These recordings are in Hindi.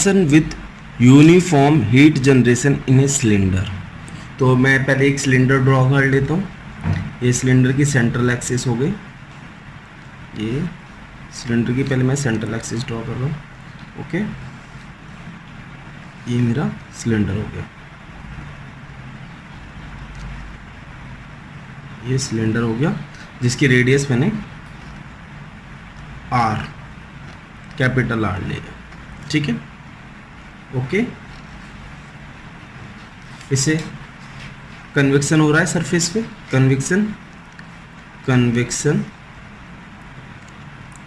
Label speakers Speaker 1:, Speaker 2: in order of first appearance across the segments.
Speaker 1: Conduction with uniform heat generation in a cylinder. तो मैं पहले एक सिलेंडर ड्रॉ कर लेता हूँ। ये सिलेंडर की सेंट्रल एक्सिस हो गई, ये सिलेंडर की पहले मैं सेंट्रल एक्सिस ड्रॉ कर रहा हूँ। ओके, ये मेरा सिलेंडर हो गया, ये सिलेंडर हो गया जिसकी रेडियस मैंने आर, कैपिटल आर ले लिया। ठीक है, ओके। इसे कन्वेक्शन हो रहा है सरफेस पे, convection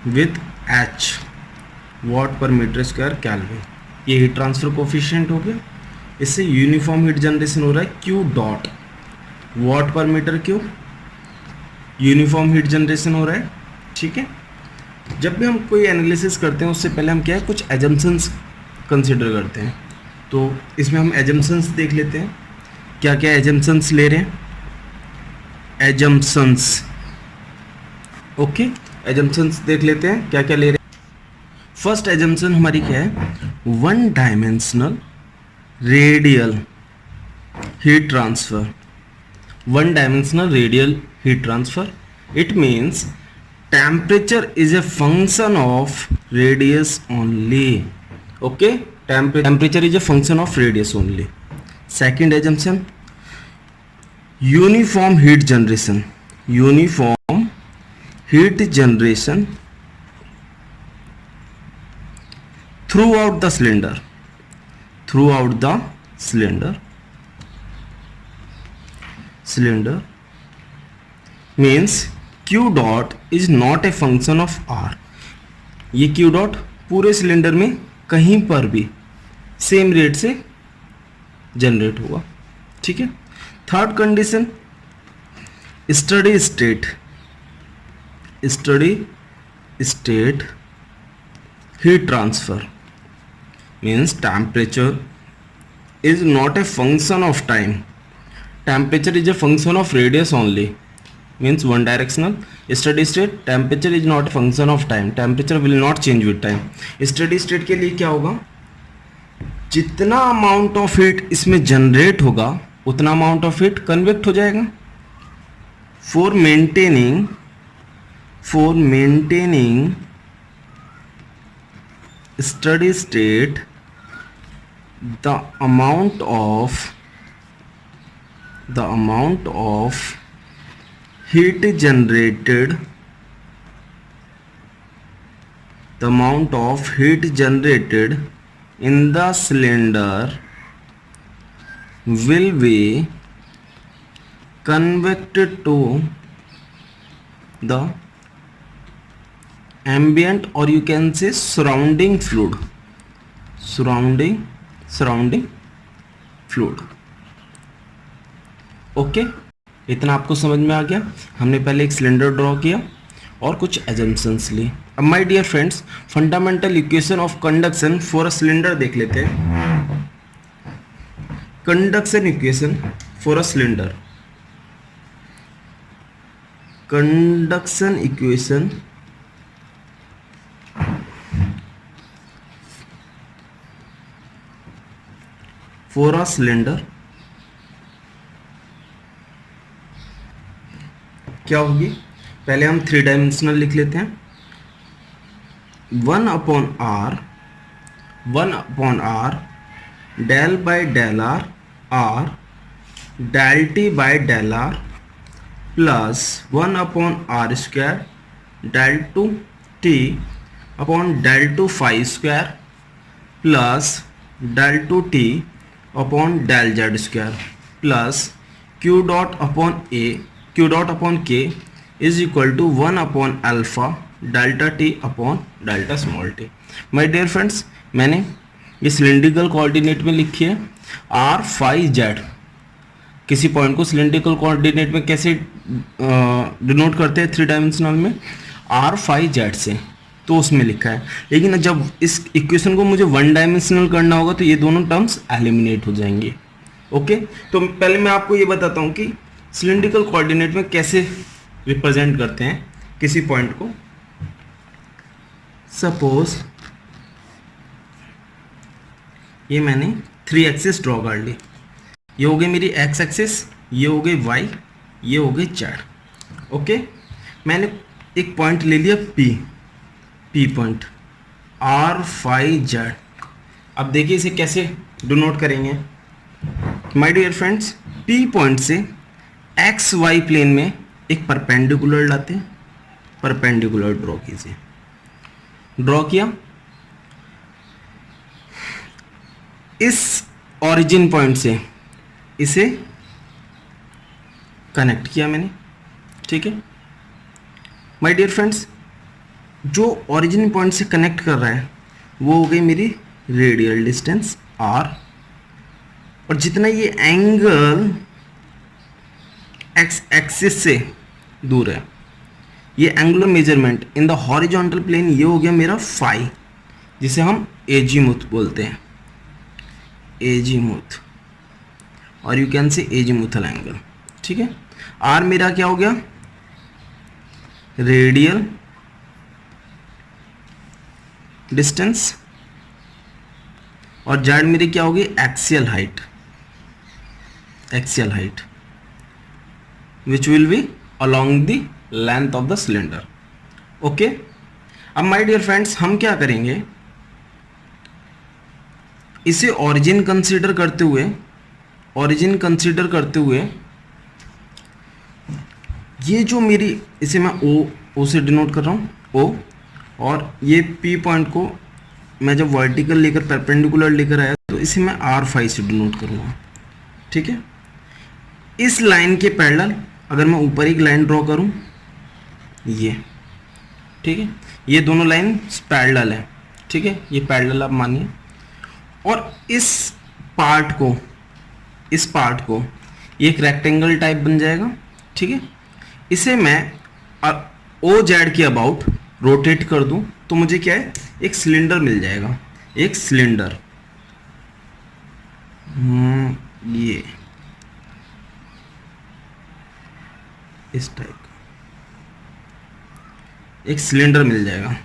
Speaker 1: with H watt per metre square kelvin. ये हीट ट्रांसफर कोफिशिएंट हो गया। इससे यूनिफॉर्म हीट जनरेशन हो रहा है Q dot watt per metre cube, uniform heat generation हो रहा है। ठीक है, जब भी हम कोई एनालिसिस करते हैं उससे पहले हम क्या है, कुछ एजम्पशंस कंसिडर करते हैं। तो इसमें हम एजम्पशंस देख लेते हैं, क्या क्या एजम्पशंस ले रहे हैं। एजम्पशंस, ओके, एजम्पशंस देख लेते हैं क्या क्या ले रहे हैं। फर्स्ट एजम्पशन हमारी क्या है, one dimensional radial heat transfer. One dimensional radial heat transfer, it means temperature is a function of radius only. Okay, temperature is a function of radius only. Second assumption, uniform heat generation throughout the cylinder means Q dot is not a function of R। ये Q dot पूरे सिलेंडर में कहीं पर भी सेम रेट से जनरेट होगा। ठीक है, third condition, steady state heat transfer means temperature is not a function of time, temperature is a function of radius only, means one directional। steady state, temperature is not a function of time, temperature will not change with time। steady state के लिए क्या होगा, जितना अमाउंट ऑफ हीट इसमें जनरेट होगा उतना अमाउंट ऑफ हीट कन्वेक्ट हो जाएगा। For maintaining steady state, the amount of heat generated in the cylinder will be convected to the ambient, or you can say surrounding fluid। Okay, इतना आपको समझ में आ गया। हमने पहले एक सिलेंडर ड्रॉ किया और कुछ एजम्पशंस ली। अब my dear friends, fundamental equation of conduction for a cylinder देख लेते हैं। Conduction equation for a cylinder, conduction equation for a cylinder क्या होगी, पहले हम थ्री डायमेंशनल लिख लेते हैं। 1/r del by del R del T by del R plus 1/r square del two T upon del two phi square plus del two T upon del Z square plus Q dot upon K is equal to 1 alpha delta T upon delta small T. My dear friends, मैंने ये सिलेंड्रिकल कोऑर्डिनेट में लिखी है आर फाई जेड। किसी पॉइंट को सिलेंड्रिकल कोऑर्डिनेट में कैसे डिनोट करते हैं, थ्री डायमेंशनल में आर फाई जेड से, तो उसमें लिखा है। लेकिन जब इस इक्वेशन को मुझे वन डायमेंशनल करना होगा तो ये दोनों टर्म्स एलिमिनेट हो जाएंगे। ओके, तो पहले मैं आपको ये बताता हूँ कि सिलेंड्रिकल कोऑर्डिनेट में कैसे रिप्रेजेंट करते हैं किसी पॉइंट को। सपोज ये मैंने 3 एक्सिस ड्रॉ कर ली। ये हो गई मेरी एक्स एक्सिस, ये हो गई वाई, ये हो गई जेड। ओके, मैंने एक पॉइंट ले लिया P point, R phi Z. अब देखिए इसे कैसे डिनोट करेंगे my dear friends. P point से एक्स वाई प्लेन में एक परपेंडिकुलर लाते हैं, परपेंडिकुलर ड्रॉ कीजिए। ड्रॉ किया, इस ओरिजिन पॉइंट से इसे कनेक्ट किया मैंने, ठीक है माय डियर फ्रेंड्स। जो ओरिजिन पॉइंट से कनेक्ट कर रहा है वो हो गई मेरी रेडियल डिस्टेंस r, और जितना ये एंगल एक्स एक्सिस से दूर है, ये angular measurement in the horizontal plane, ये हो गया मेरा फाई, जिसे हम एजीमुथ बोलते हैं, एजीमुथ, और यू कैन से एजीमुथल एंगल, ठीक है। आर मेरा क्या हो गया, रेडियल डिस्टेंस, और जेड मेरी क्या होगी, axial height, axial height which will be along the length of the cylinder. Okay, अब माय डियर फ्रेंड्स हम क्या करेंगे, इसे ओरिजिन कंसीडर करते हुए, ओरिजिन कंसीडर करते हुए ये जो मेरी, इसे मैं ओ से डिनोट कर रहा हूँ, ओ, और ये पी पॉइंट को मैं जब वर्टिकल लेकर परपेंडिकुलर लेकर आया तो इसे मैं आर फाई से डिनोट करूँगा, ठीक है। इस लाइन के पैरेलल अगर मैं ऊपर एक लाइन ड्रॉ करूँ, ये, ठीक है, ये दोनों लाइन पैरेलल है, ठीक है, ये पैरेलल आप मानिए, और इस पार्ट को, इस पार्ट को एक रेक्टेंगल टाइप बन जाएगा, ठीक है। इसे मैं ओ जेड के अबाउट रोटेट कर दूं तो मुझे क्या है, एक सिलेंडर मिल जाएगा, एक सिलेंडर, ये इस टाइप का एक सिलेंडर मिल जाएगा।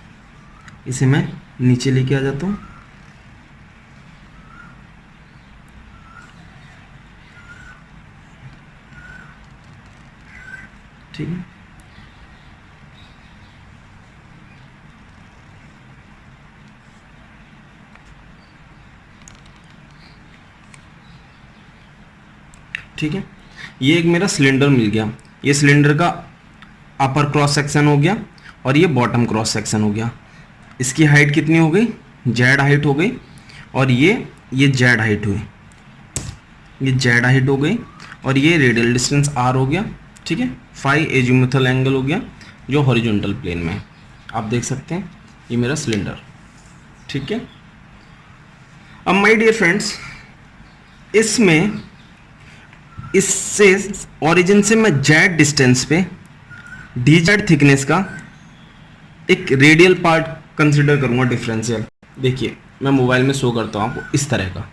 Speaker 1: इसे मैं नीचे लेके आ जाता हूँ, ठीक है। ठीक है, ये एक मेरा सिलेंडर मिल गया। ये सिलेंडर का अपर क्रॉस सेक्शन हो गया और ये बॉटम क्रॉस सेक्शन हो गया। इसकी हाइट कितनी हो गई, जेड हाइट हो गई, और ये जेड हाइट हुई, ये जेड हाइट हो गई, और ये रेडियल डिस्टेंस आर हो गया, ठीक है। फाई एजीमुथल एंगल हो गया जो हॉरिजॉन्टल प्लेन में है, आप देख सकते हैं, ये मेरा सिलेंडर, ठीक है। अब माय डियर फ्रेंड्स, इसमें इससे ओरिजिन से मैं जेड डिस्टेंस पे डी जेड थिकनेस का एक रेडियल पार्ट कंसिडर करूंगा डिफरेंशियल। देखिए मैं मोबाइल में शो करता हूँ आपको, इस तरह का,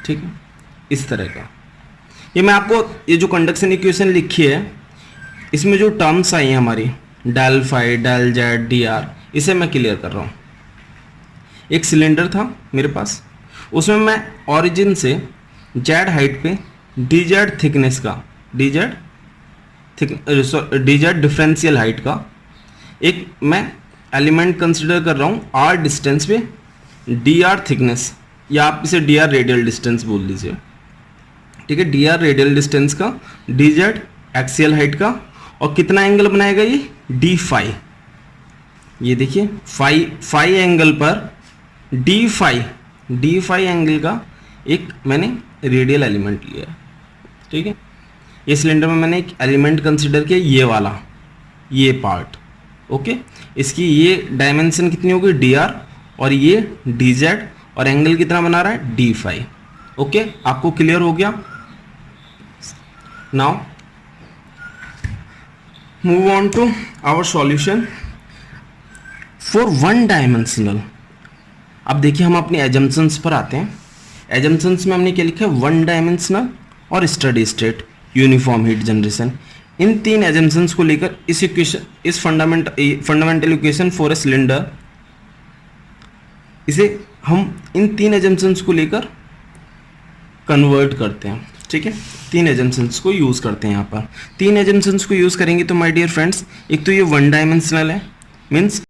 Speaker 1: ठीक है, इस तरह का। ये मैं आपको, ये जो कंडक्शन इक्वेशन लिखी है इसमें जो टर्म्स आई हैं हमारी, del phi, del Z, D R, इसे मैं क्लियर कर रहा हूँ। एक सिलेंडर था मेरे पास, उसमें मैं ओरिजिन से जेड हाइट पे डी जेड थिकनेस का, डी जेड डिफरेंशियल हाइट का एक मैं एलिमेंट कंसिडर कर रहा हूँ आर डिस्टेंस पे डी आर थिकनेस, या आप इसे डी आर रेडियल डिस्टेंस बोल लीजिए, ठीक है। डी आर रेडियल डिस्टेंस का, डी जेड एक्सियल हाइट का, और कितना एंगल बनाएगा ये, डी फाई। ये देखिए फाई एंगल पर डी फाई एंगल का एक मैंने रेडियल एलिमेंट लिया, ठीक है। ये सिलेंडर में मैंने एक एलिमेंट कंसिडर किया, ये वाला, ये पार्ट, ओके। इसकी ये डायमेंशन कितनी होगी, डी आर, और ये डी जेड, और एंगल कितना बना रहा है, डी फाई, ओके। आपको क्लियर हो गया। Now move on to our solution for one dimensional. अब देखिए हम अपनी एजम्पशंस पर आते हैं। एजम्पशंस में हमने क्या लिखा है, वन डायमेंशनल और steady state, uniform heat generation. इन तीन एजम्पशंस को लेकर इस इक्वेशन, इस fundamental equation for a cylinder इसे हम इन 3 एजम्पशंस को लेकर कन्वर्ट करते हैं, ठीक है। 3 एजम्पशंस को यूज़ करते हैं यहाँ पर। 3 एजम्पशंस को यूज़ करेंगे तो माय डियर फ्रेंड्स, एक तो ये 1 डायमेंशनल है, मीन्स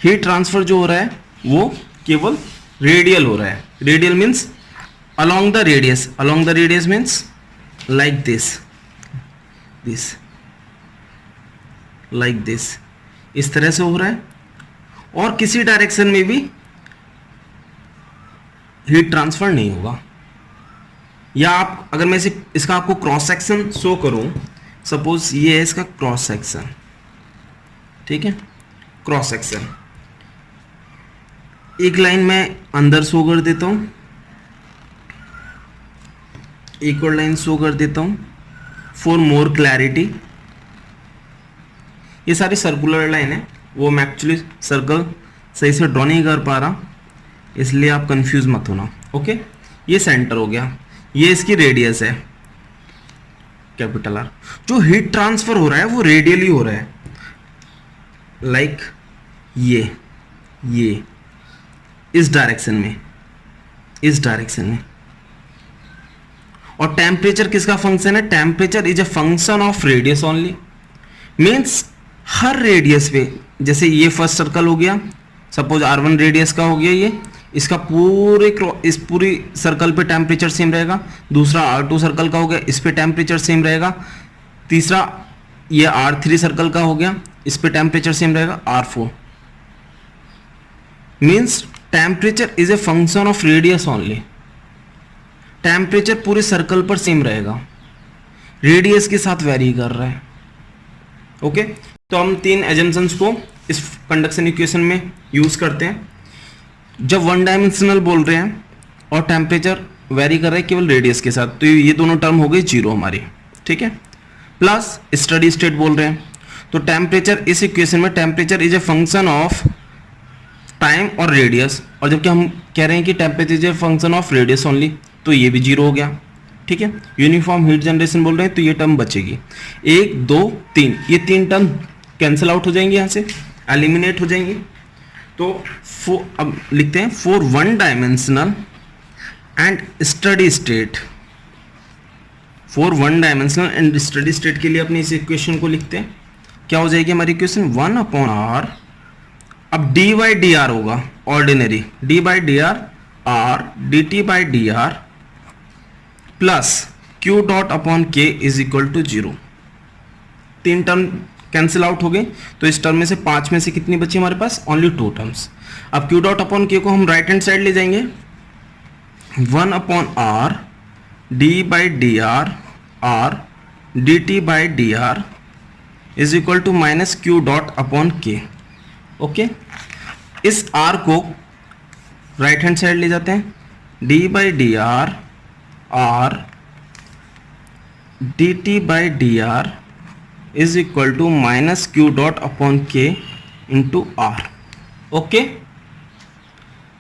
Speaker 1: हीट ट्रांसफर जो हो रहा है वो केवल रेडियल हो रहा है। Radial means along the radius means like this इस तरह से हो रहा है, और किसी डायरेक्शन में भी हीट ट्रांसफर नहीं होगा। या आप अगर मैं इसका आपको क्रॉस सेक्शन शो करूं, सपोज ये है इसका क्रॉस सेक्शन, ठीक है। क्रॉस सेक्शन एक लाइन में अंदर शो कर देता हूं, एक और लाइन शो कर देता हूं फॉर मोर क्लैरिटी। ये सारी सर्कुलर लाइन है, वो मैं एक्चुअली सर्कल सही से ड्रॉ नहीं कर पा रहा, इसलिए आप कंफ्यूज मत होना, ओके। ये सेंटर हो गया, ये इसकी रेडियस है कैपिटल आर। जो हीट ट्रांसफर हो रहा है वो रेडियली हो रहा है, लाइक ये इस डायरेक्शन में। और टेम्परेचर किसका फंक्शन है? Temperature is a function of radius only, means her radius पे, जैसे ये फर्स्ट सर्कल हो गया, सपोज R1 रेडियस का हो गया ये, इसका इस पूरी सर्कल पे टेम्परेचर सेम रहेगा। दूसरा R2 सर्कल का हो गया, इस पे टेम्परेचर सेम रहेगा। तीसरा ये R3 सर्कल का हो गया, इस पे टेम्परेचर सेम रहेगा। R4 means temperature is a function of radius only. Temperature पूरे सर्कल पर सेम रहेगा, रेडियस के साथ वेरी कर रहा है, ओके। तो हम 3 एजम्पशंस को इस कंडक्शन इक्वेशन में यूज करते हैं। जब 1 डायमेंशनल बोल रहे हैं और टेम्परेचर वेरी कर रहा है केवल रेडियस के साथ, तो ये दोनों टर्म हो गई 0 हमारी, ठीक है। प्लस स्टडी स्टेट बोल रहे हैं, तो टेम्परेचर इस इक्वेशन में temperature is a function of time और रेडियस, और जबकि हम कह रहे हैं कि temperature is a function of radius only, तो ये भी 0 हो गया, ठीक है। यूनिफॉर्म हीट जनरेशन बोल रहे हैं, तो ये टर्म बचेगी 1 2 3, ये 3 टर्म कैंसिल आउट हो जाएंगे, यहाँ से एलिमिनेट हो जाएंगे। तो अब लिखते हैं for 1 dimensional and steady state. For 1 dimensional and steady state के लिए अपनी इस इक्वेशन को लिखते हैं। क्या हो जाएगी हमारी इक्वेशन? 1/r, अब d बाई डी आर होगा ordinary, d by D R r dt by D R plus q dot upon k is equal to 0। 3 term cancel out हो गए, तो इस टर्म में से 5 में से कितनी बची हमारे पास? Only 2 terms. अब q डॉट अपॉन k को हम राइट हैंड साइड ले जाएंगे, 1/r d by D R r dt by D R is equal to minus q dot upon k, okay. इस r को राइट हैंड साइड ले जाते हैं, d by D R r dt by D R is equal to minus Q dot upon K into R, okay.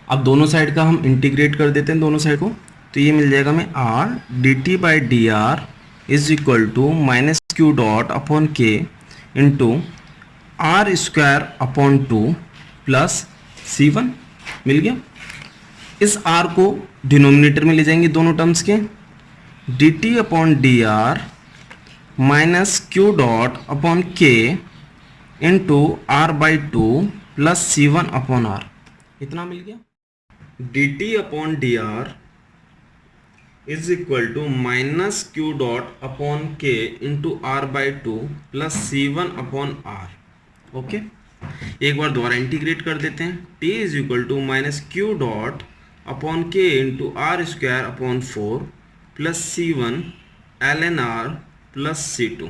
Speaker 1: अब दोनों साइड का हम इंटीग्रेट कर देते हैं दोनों साइड को, तो ये मिल जाएगा हमें r dt by D R is equal to minus Q dot upon K into R square upon 2 plus C1 मिल गया। इस r को डिनोमिनेटर में ले जाएंगे दोनों टर्म्स के, dt upon D R minus Q dot upon K into R by 2 plus C1 upon R, इतना मिल गया। dt upon D R is equal to minus Q dot upon K into R by 2 plus C1 upon R, okay. एक बार दोबारा इंटीग्रेट कर देते हैं, t is equal to minus Q dot upon K into R square upon 4 plus C1 ln r plus C2।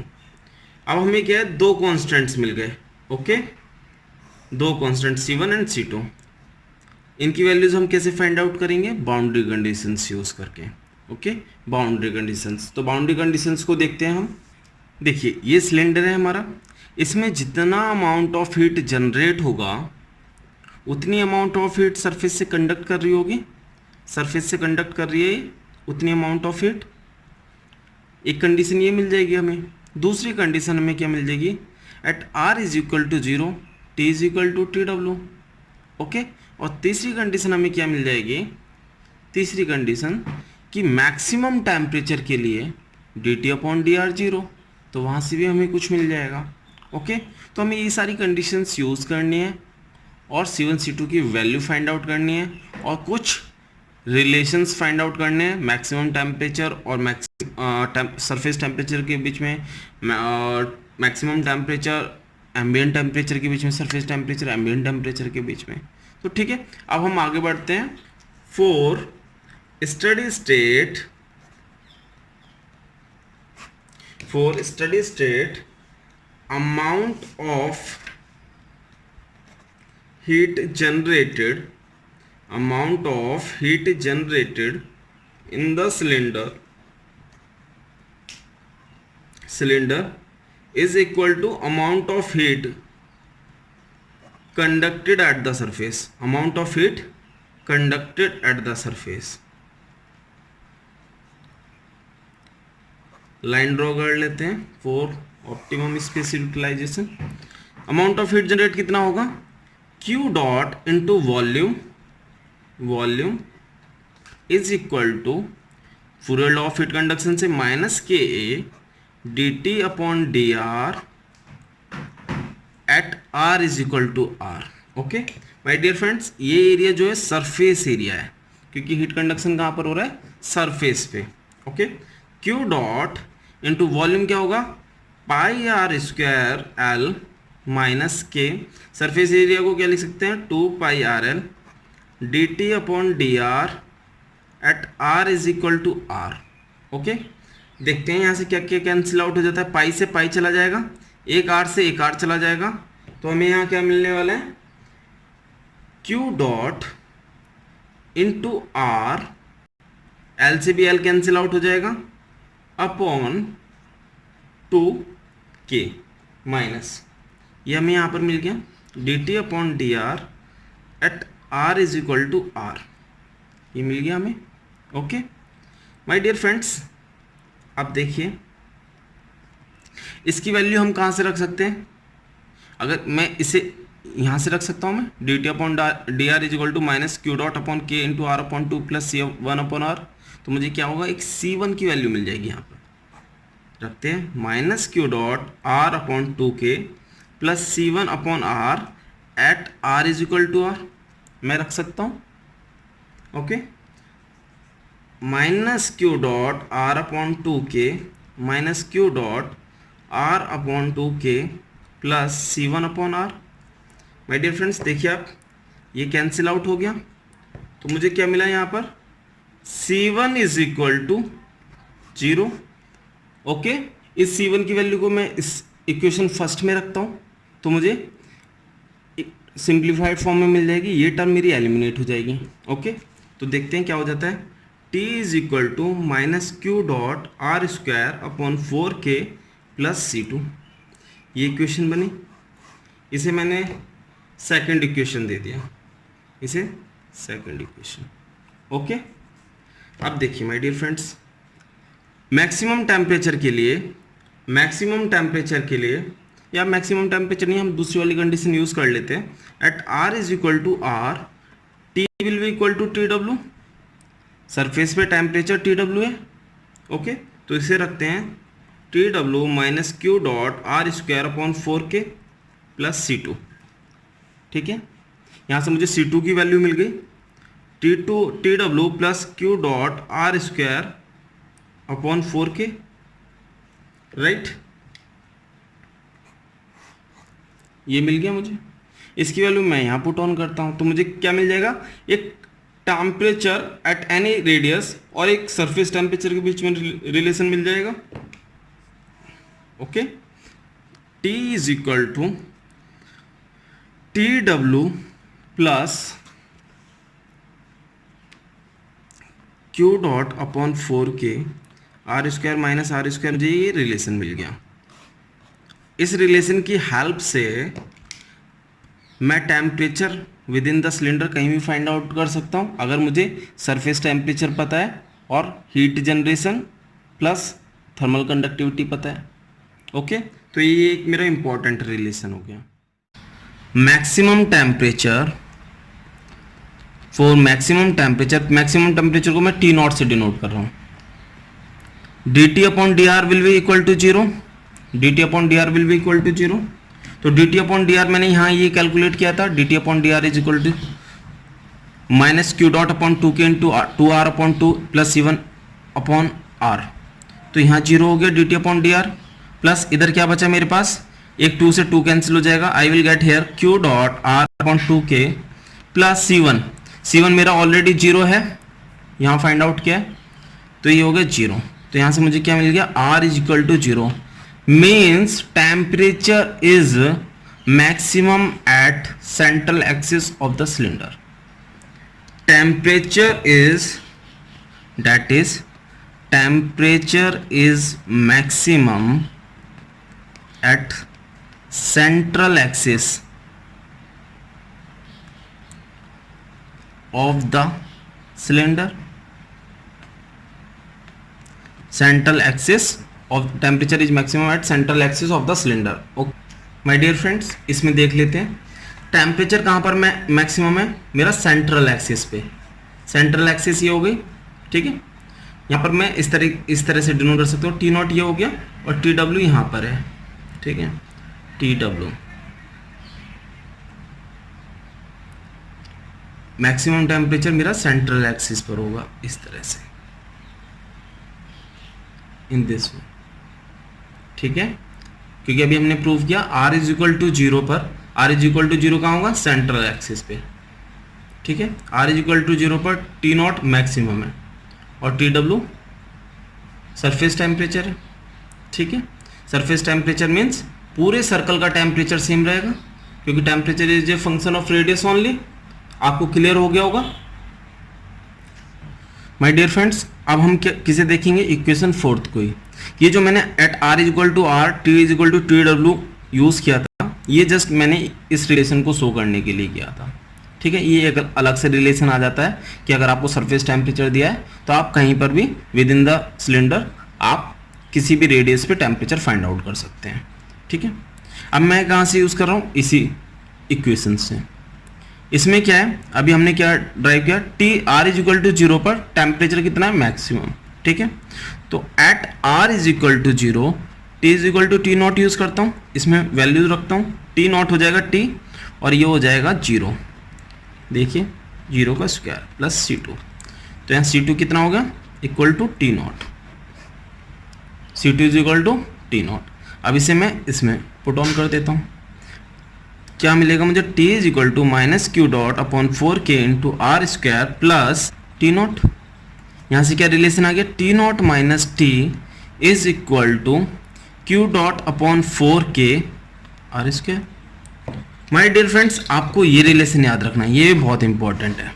Speaker 1: अब हमें क्या है? 2 कॉन्स्टेंट्स मिल गए, okay. 2 constant C1 and C2, इनकी वैल्यूज हम कैसे फाइंड आउट करेंगे? बाउंड्री कंडीशंस यूज करके, ओके। बाउंड्री कंडीशंस, तो बाउंड्री कंडीशंस को देखते हैं हम। देखिए ये सिलेंडर है हमारा, इसमें जितना अमाउंट ऑफ हीट जनरेट होगा उतनी अमाउंट ऑफ हीट सरफेस से कंडक्ट कर रही होगी, सरफेस से कंडक्ट कर रही है उतनी अमाउंट ऑफ हीट। एक कंडीशन ये मिल जाएगी हमें। दूसरी कंडीशन हमें क्या मिल जाएगी? At r is equal to 0 t is equal to T W, okay. और तीसरी कंडीशन हमें क्या मिल जाएगी, तीसरी कंडीशन कि मैक्सिमम टेम्परेचर के लिए dt/dr 0, तो वहाँ से भी हमें कुछ मिल जाएगा। ओके, तो हमें ये सारी कंडीशंस यूज़ करनी है और C1 C2 की वैल्यू फाइंड आउट करनी है और कुछ रिलेशंस फाइंड आउट करने हैं मैक्सिमम टेम्परेचर और सरफेस टेम्परेचर के बीच में और मैक्सिमम टेम्परेचर एम्बिएंट टेम्परेचर के बीच में, सरफेस टेम्परेचर एम्बिएंट टेम्परेचर के बीच में। तो ठीक है, अब हम आगे बढ़ते हैं। For steady state amount of heat generated in the cylinder is equal to amount of heat conducted at the surface, line draw कर लेते हैं। For optimum space utilisation amount of heat generate कितना होगा, Q dot into volume is equal to Fourier law of heat conduction से minus KA dt/dr at R is equal to R। Okay my dear friends, ये एरिया जो है सरफेस एरिया है क्योंकि हीट कंडक्शन कहाँ पर हो रहा है, सरफेस पे। Okay, Q dot into volume क्या होगा, πr² माइनस के, सरफेस एरिया को क्या लिख सकते हैं, 2πrl dt/dr at R is equal to R। Okay, देखते हैं यहाँ से क्या क्या कैंसिल आउट हो जाता है। पाई से पाई चला जाएगा, एक R से एक R चला जाएगा, तो हमें यहाँ क्या मिलने वाला है, Q dot into R, L से भी L कैंसिल आउट हो जाएगा, अपॉन 2K माइनस, ये हमें यहाँ पर मिल गया dt/dr at R is equal to R, ये मिल गया हमें। ओके माय डियर फ्रेंड्स, अब देखिए इसकी वैल्यू हम कहाँ से रख सकते हैं। अगर मैं इसे यहाँ से रख सकता हूँ, मैं dt/dr is equal to minus Q dot upon K into R upon 2 plus C1/R, तो मुझे क्या होगा, एक C1 की वैल्यू मिल जाएगी। यहाँ पर रखते हैं minus Q dot R upon 2K plus C1/R at R is equal to R, मैं रख सकता हूँ। Okay, minus Q dot R upon 2K minus Q dot R upon 2K plus C1/R। My dear friends, देखिए आप, ये कैंसिल आउट हो गया, तो मुझे क्या मिला यहाँ पर, C1 is equal to 0। Okay, इस C1 की वैल्यू को मैं इस इक्वेशन फर्स्ट में रखता हूँ, तो मुझे सिंप्लीफाइड फॉर्म में मिल जाएगी, ये टर्म मेरी एलिमिनेट हो जाएगी। ओके, तो देखते हैं क्या हो जाता है, T is equal to minus Q dot R² upon 4K plus C2, ये इक्वेशन बनी, इसे मैंने सेकंड इक्वेशन दे दिया, इसे सेकंड इक्वेशन। ओके, अब देखिए my dear friends, maximum temperature के लिए या मैक्सिमम टेम्परेचर नहीं, हम दूसरी वाली कंडीशन यूज़ कर लेते हैं, at R is equal to R, T will be equal to TW, surface पे टेम्परेचर TW है। ओके, तो इसे रखते हैं TW minus Q dot R² upon 4K plus C2। ठीक है, यहाँ से मुझे C2 की वैल्यू मिल गई, TW plus Q dot R² upon 4K, right, ये मिल गया मुझे। इसकी वैल्यू मैं यहाँ पुट ऑन करता हूँ, तो मुझे क्या मिल जाएगा, एक टेम्परेचर एट एनी रेडियस और एक सरफेस टेम्परेचर के बीच में रिलेशन मिल जाएगा। Okay, T is equal to TW plus Q dot upon 4K R² minus R², मुझे ये रिलेशन मिल गया। इस रिलेशन की हेल्प से मैं temperature with in the cylinder कहीं भी फाइंड आउट कर सकता हूँ, अगर मुझे सरफेस टेम्परेचर पता है और heat generation plus thermal conductivity पता है। ओके, तो ये एक मेरा इंपॉर्टेंट रिलेशन हो गया। Maximum temperature for maximum temperature को मैं टी नॉट से डिनोट कर रहा हूँ, dt upon D R will be equal to zero, dt upon D R will be equal to zero. तो dt अपॉन डी आर मैंने यहाँ ये कैलकुलेट किया था, dt upon D R is equal to minus Q dot upon two K into two R upon two plus C1 upon R. तो यहाँ जीरो हो गया dt upon D R, plus इधर क्या बचा मेरे पास, एक 2 से 2 कैंसिल हो जाएगा, I will get here Q dot R upon two के प्लस C1 मेरा ऑलरेडी जीरो है, यहाँ फाइंड आउट किया है, तो ये हो गया जीरो। तो यहाँ से मुझे क्या मिल गया, R is equal to zero, means temperature is maximum at central axis of the cylinder. temperature is maximum at central axis of the cylinder. Central axis of temperature is maximum at central axis of the cylinder. Okay, my dear friends, इसमें देख लेते हैं टेम्परेचर कहाँ पर मैक्सिमम है, मेरा सेंट्रल एक्सिस पे। सेंट्रल एक्सिस ये हो गई, ठीक है। यहाँ पर मैं इस तरह से डिनोट कर सकता हूँ, टी नॉट ये हो गया और टी डब्ल्यू यहाँ पर है, ठीक है। टी डब्ल्यू मैक्सिमम टेम्परेचर मेरा सेंट्रल एक्सिस पर होगा, इस तरह से, इन दिस वे, ठीक है। क्योंकि अभी हमने प्रूव किया R is equal to zero पर, R is equal to zero कहाँ होगा, सेंट्रल एक्सिस पे, ठीक है। R is equal to zero पर टी नॉट मैक्सिमम है और टी डब्ल्यू सरफेस टेम्परेचर है, ठीक है। सरफेस टेम्परेचर मीन्स पूरे सर्कल का टेम्परेचर सेम रहेगा, क्योंकि temperature is a function of radius only. आपको क्लियर हो गया होगा माय डियर फ्रेंड्स। अब हम किसे देखेंगे, इक्वेशन फोर्थ को ही। ये जो मैंने at R is equal to R, T is equal to T W use किया था, ये जस्ट मैंने इस रिलेशन को शो करने के लिए किया था, ठीक है। ये एक अलग से रिलेशन आ जाता है कि अगर आपको सरफेस टेम्परेचर दिया है तो आप कहीं पर भी विद इन द सिलेंडर आप किसी भी रेडियस पे टेम्परेचर फाइंड आउट कर सकते हैं, ठीक है। अब मैं कहाँ से यूज़ कर रहा हूँ, इसी इक्वेशन से। इसमें क्या है, अभी हमने क्या ड्राइव किया, T R is equal to zero पर टेम्परेचर कितना है, मैक्सिमम, ठीक है। तो at R is equal to zero, T is equal to T naught use करता हूँ, इसमें वैल्यूज रखता हूँ, टी नॉट हो जाएगा टी और ये हो जाएगा जीरो, देखिए जीरो का स्क्वायर प्लस C2। तो यहाँ C2 कितना होगा, equal to T naught, C2 is equal to T naught. अब इसे मैं इसमें पुट ऑन कर देता हूँ, क्या मिलेगा मुझे, T is equal to minus Q dot upon 4k into R square plus T naught. यहाँ से क्या रिलेशन आ गया, T naught minus T is equal to Q dot upon 4k R square. My dear friends, आपको ये रिलेशन याद रखना है, ये बहुत इंपॉर्टेंट है।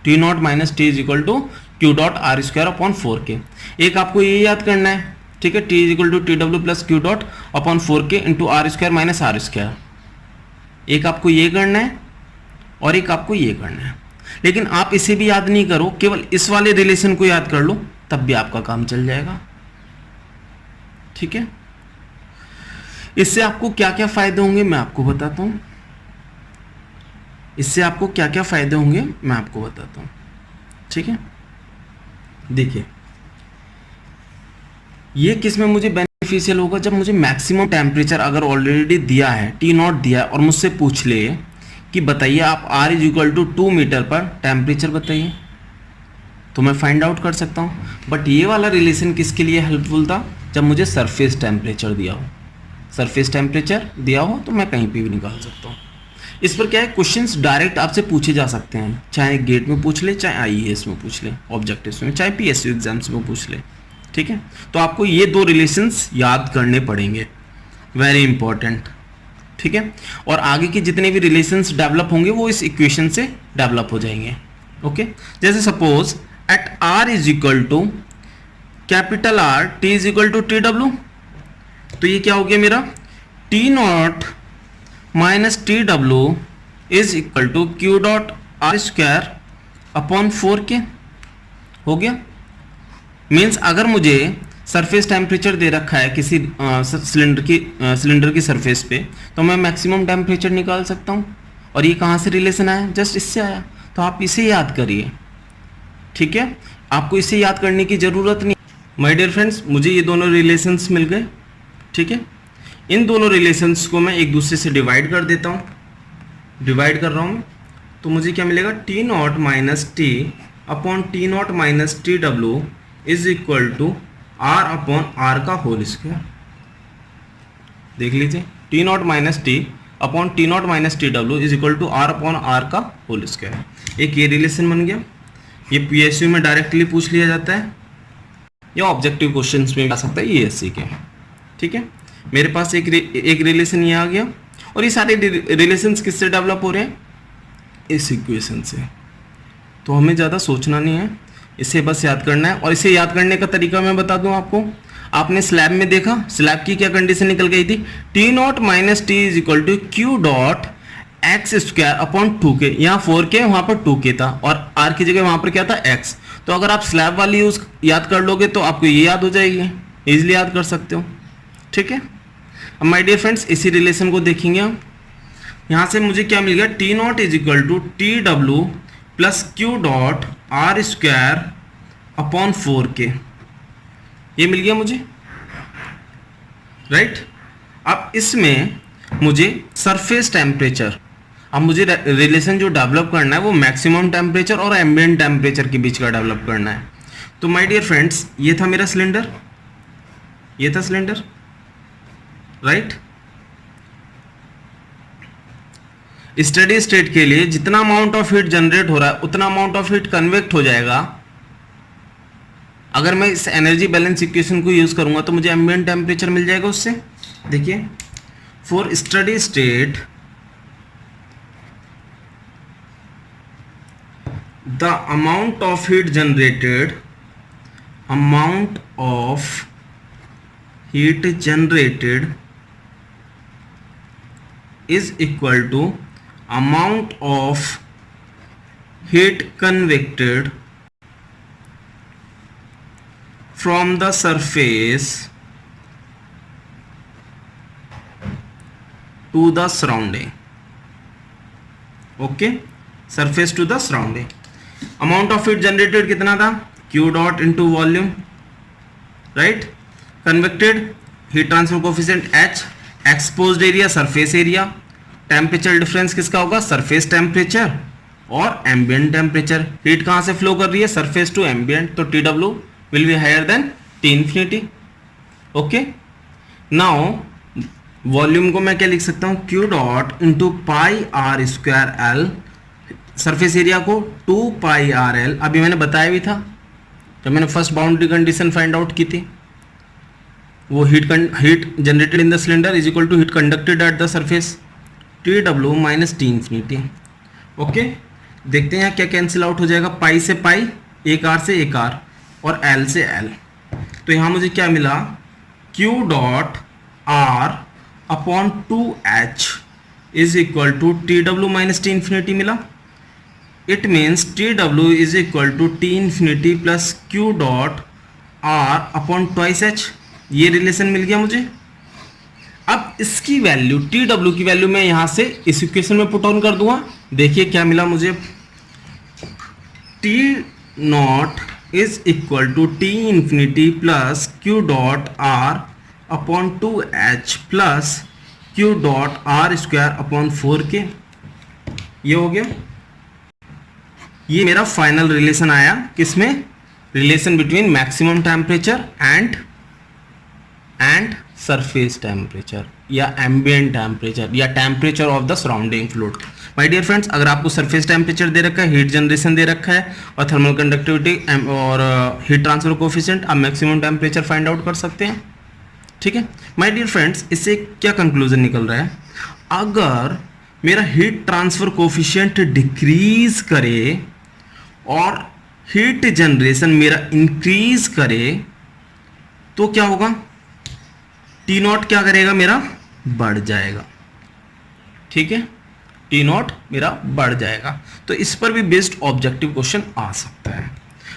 Speaker 1: T naught minus T is equal to Q dot R square upon 4k। एक आपको ये याद करना है, ठीक है, T is equal to T W plus Q dot upon 4k into R square minus R square. एक आपको ये करना है और एक आपको ये करना है, लेकिन आप इसे भी याद नहीं करो, केवल इस वाले रिलेशन को याद कर लो, तब भी आपका काम चल जाएगा, ठीक है। इससे आपको क्या क्या फायदे होंगे मैं आपको बताता हूं, इससे आपको क्या क्या फायदे होंगे मैं आपको बताता हूं, ठीक है। देखिए ये किस में मुझे बेनिफिशियल होगा, जब मुझे मैक्सिमम टेम्परेचर अगर ऑलरेडी दिया है, टी नॉट दिया है, और मुझसे पूछ ले कि बताइए आप R is equal to 2 metre पर टेम्परेचर बताइए, तो मैं फाइंड आउट कर सकता हूँ। बट ये वाला रिलेशन किसके लिए हेल्पफुल था, जब मुझे सरफेस टेम्परेचर दिया हो, सरफेस टेम्परेचर दिया हो तो मैं कहीं पे भी निकाल सकता हूँ। इस पर क्या है, क्वेश्चंस डायरेक्ट आपसे पूछे जा सकते हैं, चाहे गेट में पूछ ले, चाहे IAS में पूछ ले, ऑब्जेक्टिव्स में, चाहे PSU एग्जाम्स में पूछ ले, ठीक है। तो आपको ये दो रिलेशंस याद करने पड़ेंगे, वेरी इंपॉर्टेंट, ठीक है। और आगे के जितने भी रिलेशंस डेवलप होंगे वो इस इक्वेशन से डेवलप हो जाएंगे, ओके। जैसे suppose at R is equal to capital R, T is equal to T W, तो ये क्या हो गया मेरा, T naught minus T W is equal to Q dot R square upon 4k हो गया। मीन्स अगर मुझे सरफेस टेम्परेचर दे रखा है किसी सिलेंडर की सरफेस पे, तो मैं मैक्सिमम टेम्परेचर निकाल सकता हूँ। और ये कहाँ से रिलेशन आया, जस्ट इससे आया। तो आप इसे याद करिए, ठीक है, आपको इसे याद करने की ज़रूरत नहीं। माय डियर फ्रेंड्स, मुझे ये दोनों रिलेशंस मिल गए, ठीक है। इन दोनों रिलेशंस को मैं एक दूसरे से डिवाइड कर देता हूँ, डिवाइड कर रहा हूँ, तो मुझे क्या मिलेगा, T naught minus T upon T naught minus T W is equal to R upon R का होल स्क्वायर। देख लीजिए, T naught minus T upon T naught minus T W is equal to R upon R का होल स्क्वायर। एक ये रिलेशन बन गया। ये पीएसयू में डायरेक्टली पूछ लिया जाता है या ऑब्जेक्टिव क्वेश्चंस में आ सकता है यूएससी के, ठीक है। मेरे पास एक रिलेशन ये आ गया, और ये सारे रिलेशंस किससे डेवलप हो रहे हैं, इस इक्वेशन से। तो हमें ज़्यादा सोचना नहीं है, इसे बस याद करना है। और इसे याद करने का तरीका मैं बता दूं आपको। आपने स्लैब में देखा, स्लैब की क्या कंडीशन निकल गई थी, T naught minus T is equal to Q dot X square upon 2k। यहाँ 4k, वहाँ पर 2k था, और r की जगह वहाँ पर क्या था, x। तो अगर आप स्लैब वाली यूज याद कर लोगे तो आपको ये याद हो जाएगी, इजिली याद कर सकते हो, ठीक है। अब माय डियर फ्रेंड्स, इसी रिलेशन को देखेंगे हम। यहाँ से मुझे क्या मिल गया, T naught is equal to T W plus Q dot R square upon 4k, ये मिल गया मुझे, राइट। अब इसमें मुझे सरफेस टेम्परेचर, अब मुझे रिलेशन जो डेवलप करना है वो मैक्सिमम टेम्परेचर और एम्बिएंट टेम्परेचर के बीच का डेवलप करना है। तो माय डियर फ्रेंड्स, ये था मेरा सिलेंडर, ये था सिलेंडर, राइट। स्टेडी स्टेट के लिए जितना अमाउंट ऑफ हीट जनरेट हो रहा है उतना अमाउंट ऑफ हीट कन्वेक्ट हो जाएगा। अगर मैं इस एनर्जी बैलेंस इक्वेशन को यूज करूंगा तो मुझे एम्बिएंट टेम्परेचर मिल जाएगा उससे। देखिए, for steady state the amount of heat generated is equal to amount of heat convected from the surface to the surrounding. Okay, surface to the surrounding. Amount of heat generated कितना था, Q dot into volume, right. Convected heat transfer coefficient H, exposed area surface area, temperature difference किसका होगा, सरफेस टेम्परेचर और एम्बिएंट टेम्परेचर। हीट कहाँ से फ्लो कर रही है, सरफेस टू एम्बिएंट, तो T W will be higher than T infinity. Okay, now volume को मैं क्या लिख सकता हूँ, Q dot into pi R square L, surface area को 2 पाई आर एल, अभी मैंने बताया भी था जब मैंने first boundary condition find out की थी। वो heat generated in the cylinder is equal to heat conducted at the surface, T W minus T infinity. Okay, देखते हैं क्या कैंसिल आउट हो जाएगा, पाई से पाई, एक आर से एक आर, और एल से एल। तो यहाँ मुझे क्या मिला, Q dot R upon 2h is equal to T W minus T infinity मिला। It means T W is equal to T infinity plus Q dot R upon twice H, ये रिलेशन मिल गया मुझे। अब इसकी वैल्यू, टी डब्ल्यू की वैल्यू मैं यहां से इस इक्वेशन में पुट ऑन कर दूंगा। देखिए क्या मिला मुझे, T naught is equal to T infinity plus Q dot R upon 2h plus Q dot R square upon 4k, ये हो गया। ये मेरा फाइनल रिलेशन आया, किसमें, relation between maximum temperature and surface temperature या एम्बिएंट टेम्परेचर या temperature of the surrounding fluid. My dear friends, अगर आपको सरफेस टेम्परेचर दे रखा है, हीट जनरेशन दे रखा है और थर्मल कंडक्टिविटी और हीट ट्रांसफर कोफिशिएंट, आप मैक्सिमम टेम्परेचर फाइंड आउट कर सकते हैं, ठीक है। माय डियर फ्रेंड्स, इससे क्या कंक्लूजन निकल रहा है, अगर मेरा हीट ट्रांसफर कोफिशिएंट डिक्रीज करे और हीट जनरेशन मेरा इंक्रीज करे तो क्या होगा, टी नॉट क्या करेगा, मेरा बढ़ जाएगा, ठीक है, टी नॉट मेरा बढ़ जाएगा। तो इस पर भी बेस्ड ऑब्जेक्टिव क्वेश्चन आ सकता है।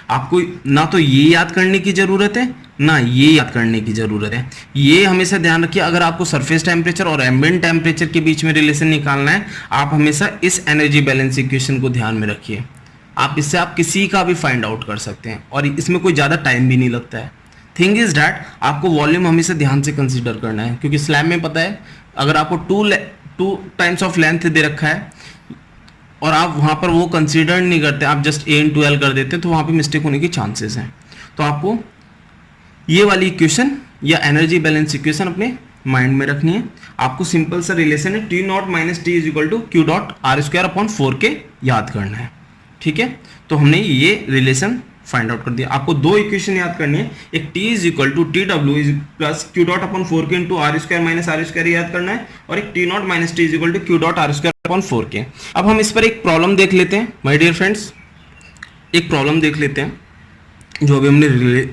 Speaker 1: आपको ना तो ये याद करने की ज़रूरत है ना ये याद करने की ज़रूरत है। ये हमेशा ध्यान रखिए, अगर आपको सरफेस टेम्परेचर और एम्बिएंट टेम्परेचर के बीच में रिलेशन निकालना है, आप हमेशा इस एनर्जी बैलेंस इक्वेशन को ध्यान में रखिए। इससे आप किसी का भी फाइंड आउट कर सकते हैं और इसमें कोई ज़्यादा टाइम भी नहीं लगता है। थिंग इज डैट आपको वॉल्यूम हमेशा ध्यान से कंसीडर करना है, क्योंकि स्लैब में पता है अगर आपको टू टाइम्स ऑफ लेंथ दे रखा है और आप वहाँ पर वो कंसीडर नहीं करते, आप जस्ट a इंटू एल कर देते हैं, तो वहाँ पे मिस्टेक होने की चांसेस हैं। तो आपको ये वाली इक्वेशन या एनर्जी बैलेंस इक्वेशन अपने माइंड में रखनी है। आपको सिंपल सा रिलेशन है T naught minus T is equal to Q dot R square upon 4k याद करना है। ठीक है, तो हमने ये रिलेशन फाइंड आउट कर दिया। आपको दो इक्वेशन याद करनी है, एक T is equal to T W is plus Q dot upon 4k into R square minus R square याद करना है, और एक T naught minus T is equal to Q dot R square upon 4k। अब हम इस पर एक प्रॉब्लम देख लेते हैं माय डियर फ्रेंड्स, एक प्रॉब्लम देख लेते हैं जो अभी हमने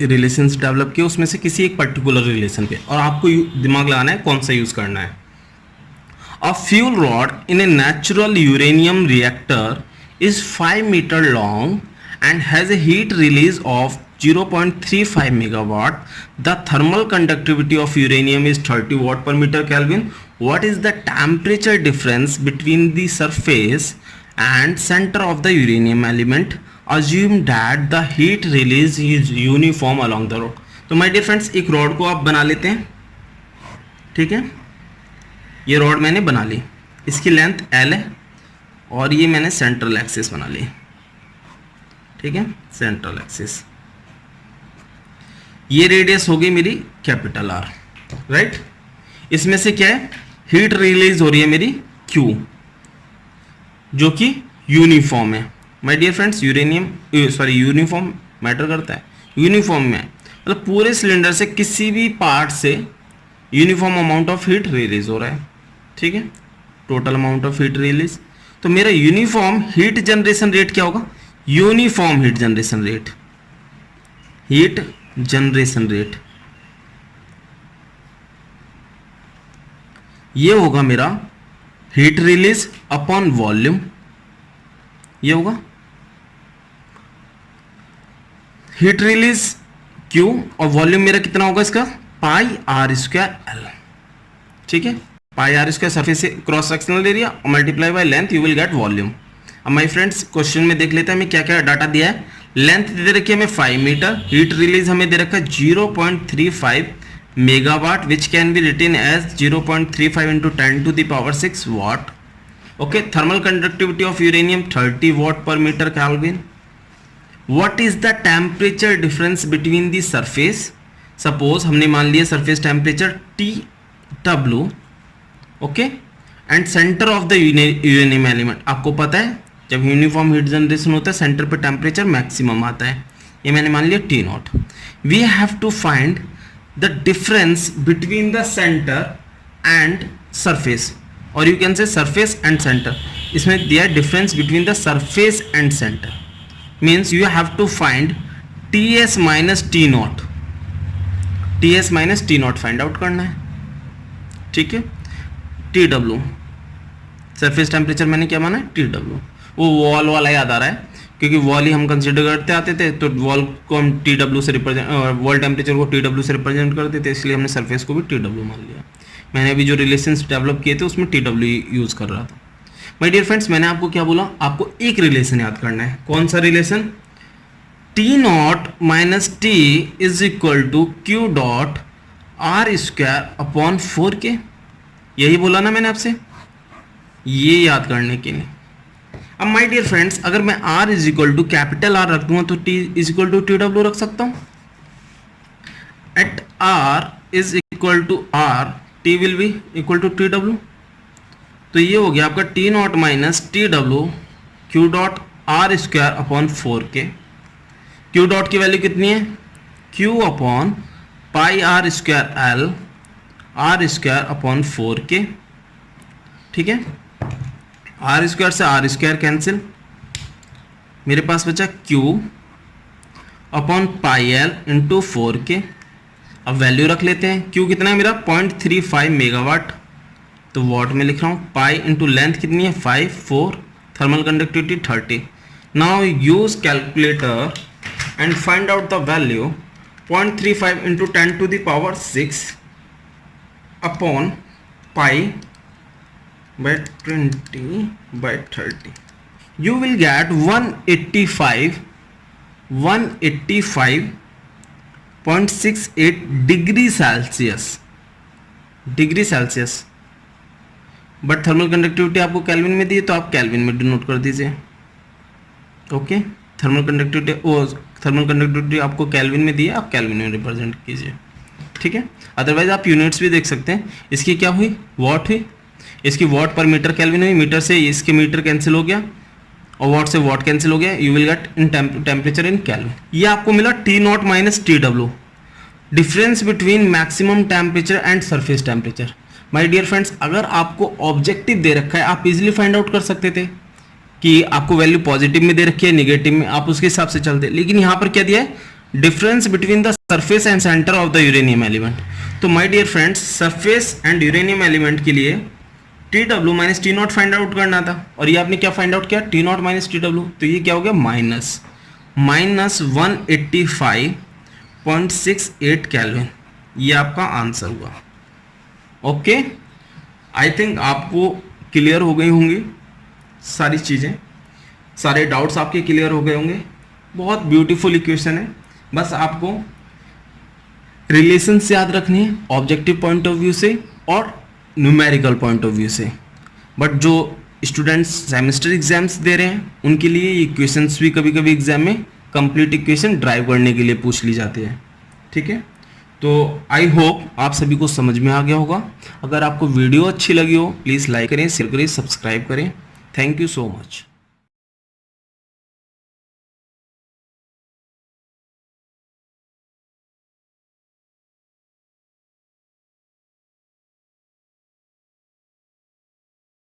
Speaker 1: रिलेशंस डेवलप किए उसमें से किसी एक पर्टिकुलर रिलेशन पे, और आपको दिमाग लगाना है कौन सा यूज करना है। A fuel rod in a natural uranium reactor is 5 meter long and has a heat release of 0.35 megawatt. The thermal conductivity of uranium is 30 watt per meter Kelvin. What is the temperature difference between the surface and center of the uranium element? Assume that the heat release is uniform along the rod. तो my dear friends, एक रॉड को आप बना लेते हैं। ठीक है, ये रॉड मैंने बना ली, इसकी लेंथ L है और ये मैंने सेंट्रल एक्सिस बना ली। ठीक है, सेंट्रल एक्सिस, ये रेडियस होगी मेरी कैपिटल आर, राइट। इसमें से क्या है, हीट रिलीज हो रही है मेरी Q, जो कि यूनिफॉर्म है my dear friends. Uniform matter करता है, यूनिफॉर्म में मतलब पूरे सिलेंडर से किसी भी पार्ट से uniform amount of heat release हो रहा है। ठीक है, total amount of heat release. तो मेरा यूनिफॉर्म हीट जनरेशन रेट क्या होगा, uniform heat generation rate, heat generation rate ये होगा मेरा हीट रिलीज अपॉन वॉल्यूम, ये होगा हीट रिलीज Q और वॉल्यूम मेरा कितना होगा इसका, पाई आर स्क्वायर एल। ठीक है, पाई आर स्क्वायर सरफेस से क्रॉस सेक्शनल एरिया और multiply by length, you will gate volume. अब माय फ्रेंड्स क्वेश्चन में देख लेते हैं हमें क्या क्या डाटा दिया है। लेंथ दे रखी है हमें 5 मीटर, हीट रिलीज हमें दे रखा है 0.35 megawatt which can be written as 0.35 into 10 to the power 6 watt. Okay, thermal conductivity of uranium 30 watt per metre kelvin. What is the temperature difference between the surface, suppose हमने मान लिया surface temperature TW, okay, and centre of the uranium element. आपको पता है जब यूनिफॉर्म हीट जनरेशन होता है सेंटर पर टेम्परेचर मैक्सिमम आता है, ये मैंने मान लिया T0। We have to find the difference between the centre and surface, और you can say surface and centre. इसमें दिया है difference between the surface and centre, means you have to find TS minus T0, TS minus T0 find out करना है। ठीक है, TW सरफेस टेम्परेचर मैंने क्या माना है TW, वो वॉल वाला याद आ रहा है क्योंकि वॉल ही हम कंसिडर करते आते थे, तो वॉल को हम TW से रिप्रेजेंट, वॉल टेम्परेचर को TW से रिप्रेजेंट करते थे, इसलिए हमने सरफेस को भी TW मान लिया। मैंने अभी जो रिलेशंस डेवलप किए थे उसमें TW यूज़ कर रहा था। माय डियर फ्रेंड्स, मैंने आपको क्या बोला, आपको एक रिलेशन याद करना है। कौन सा relation, T0 minus T is equal to Q dot R square upon 4k। यही बोला ना मैंने आपसे, ये याद करने के लिए। अब माय डियर फ्रेंड्स, अगर मैं R is equal to capital R रख दूंगा तो T is equal to TW रख सकता हूं। At R is equal to R, T will be equal to TW। तो ये हो गया आपका T0 minus TW Q dot R square upon 4k। Q dot की वैल्यू कितनी है, Q upon pi R square L, R square upon 4k। ठीक है, आर स्क्वायर से आर स्क्वायर कैंसिल, मेरे पास बचा Q upon pi L into 4k। अब वैल्यू रख लेते हैं, Q कितना है मेरा 0.35 मेगावाट, तो वॉट में लिख रहा हूँ, पाई इंटू लेंथ कितनी है 5, 4, thermal conductivity 30। Now use calculator and find out the value 0.35 into 10 to the power 6 upon pi by 20 by 30. You will get 185.68 degree Celsius. But thermal conductivity आपको केल्विन में दी है तो आप केल्विन में डिनोट कर दीजिए। ओके, थर्मल कंडक्टिविटी आपको केल्विन में दी है, आप केल्विन में रिप्रेजेंट कीजिए। ठीक है, अदरवाइज आप यूनिट्स भी देख सकते हैं। इसकी क्या हुई, वॉट हुई, इसकी वॉट पर मीटर केल्विन हुई, मीटर से इसके मीटर कैंसिल हो गया और वॉट से वॉट कैंसिल हो गया। You will get in temperature in kelvin. ये आपको मिला T0 minus TW, difference between maximum temperature and surface temperature. My dear friends, अगर आपको ऑब्जेक्टिव दे रखा है आप इजीली फाइंड आउट कर सकते थे कि आपको वैल्यू पॉजिटिव में दे रखी है, नेगेटिव में, आप उसके हिसाब से चलते। लेकिन यहाँ पर क्या दिया है, difference between the surface and centre of the uranium element. तो my dear friends, surface and uranium element के लिए TW minus T0 find out करना था और ये आपने क्या फाइंड आउट किया, T0 माइनस TW। तो ये क्या हो गया, माइनस 185.68 केल्विन। ये आपका आंसर हुआ। ओके, आई थिंक आपको क्लियर हो गई होंगी सारी चीज़ें, सारे डाउट्स आपके क्लियर हो गए होंगे। बहुत ब्यूटीफुल इक्वेशन है, बस आपको रिलेशंस याद रखनी है ऑब्जेक्टिव पॉइंट ऑफ व्यू से और न्यूमेरिकल पॉइंट ऑफ व्यू से। बट जो स्टूडेंट्स सेमेस्टर एग्जाम्स दे रहे हैं उनके लिए ये इक्वेशंस भी कभी कभी एग्जाम में कंप्लीट इक्वेशन ड्राइव करने के लिए पूछ ली जाती है। ठीक है, तो आई होप आप सभी को समझ में आ गया होगा। अगर आपको वीडियो अच्छी लगी हो प्लीज़ लाइक करें, शेयर करें, सब्सक्राइब करें। Thank you so much.